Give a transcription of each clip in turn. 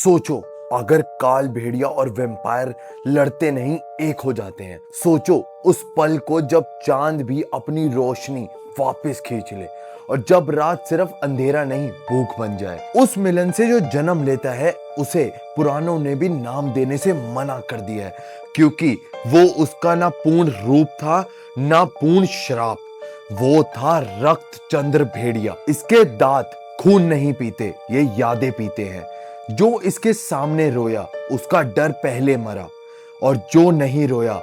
सोचो, अगर काल भेड़िया और वैम्पायर लड़ते नहीं एक हो जाते हैं। सोचो उस पल को जब चांद भी अपनी रोशनी वापस खींच ले और जब रात सिर्फ अंधेरा नहीं भूख बन जाए। उस मिलन से जो जन्म लेता है उसे पुराणों ने भी नाम देने से मना कर दिया है, क्योंकि वो उसका ना पूर्ण रूप था ना पूर्ण श्राप। वो था रक्त चंद्र भेड़िया। इसके दांत खून नहीं पीते, ये यादें पीते हैं। जो इसके सामने रोया उसका डर पहले मरा, और जो नहीं रोया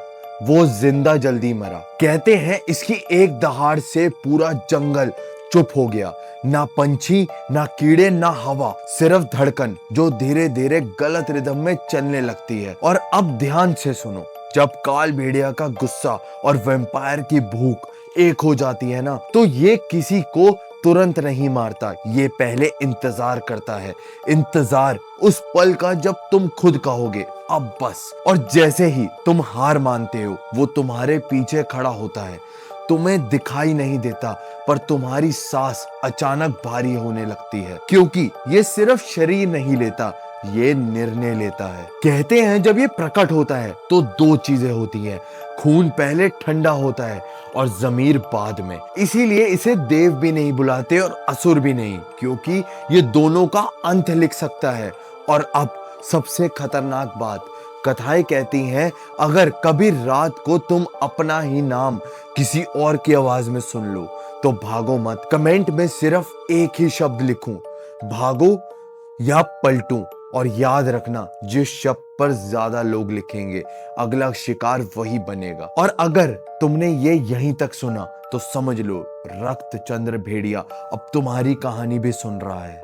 वो जिंदा जल्दी मरा। कहते हैं इसकी एक दहाड़ से पूरा जंगल चुप हो गया। ना पंछी, ना कीड़े, ना हवा, सिर्फ धड़कन जो धीरे धीरे गलत रिदम में चलने लगती है। और अब ध्यान से सुनो, जब काल भेड़िया का गुस्सा और वैम्पायर की भूख एक हो जाती है ना, तो ये किसी को तुरंत नहीं मारता, ये पहले इंतजार करता है। इंतजार उस पल का जब तुम खुद कहोगे अब बस, और जैसे ही तुम हार मानते हो वो तुम्हारे पीछे खड़ा होता है। तुम्हें दिखाई नहीं देता, पर तुम्हारी सांस अचानक भारी होने लगती है, क्योंकि ये सिर्फ शरीर नहीं लेता, ये निर्णय लेता है। कहते हैं जब ये प्रकट होता है तो दो चीजें होती हैं, खून पहले ठंडा होता है और जमीर बाद में। इसीलिए इसे देव भी नहीं बुलाते और असुर भी नहीं, क्योंकि ये दोनों का अंत लिख सकता है। और अब सबसे खतरनाक बात, कथाएं कहती हैं अगर कभी रात को तुम अपना ही नाम किसी और की आवाज में सुन लो तो भागो मत। कमेंट में सिर्फ एक ही शब्द लिखूं, भागो या पलटूं। और याद रखना, जिस शब्द पर ज्यादा लोग लिखेंगे अगला शिकार वही बनेगा। और अगर तुमने ये यहीं तक सुना तो समझ लो रक्त चंद्र भेड़िया अब तुम्हारी कहानी भी सुन रहा है।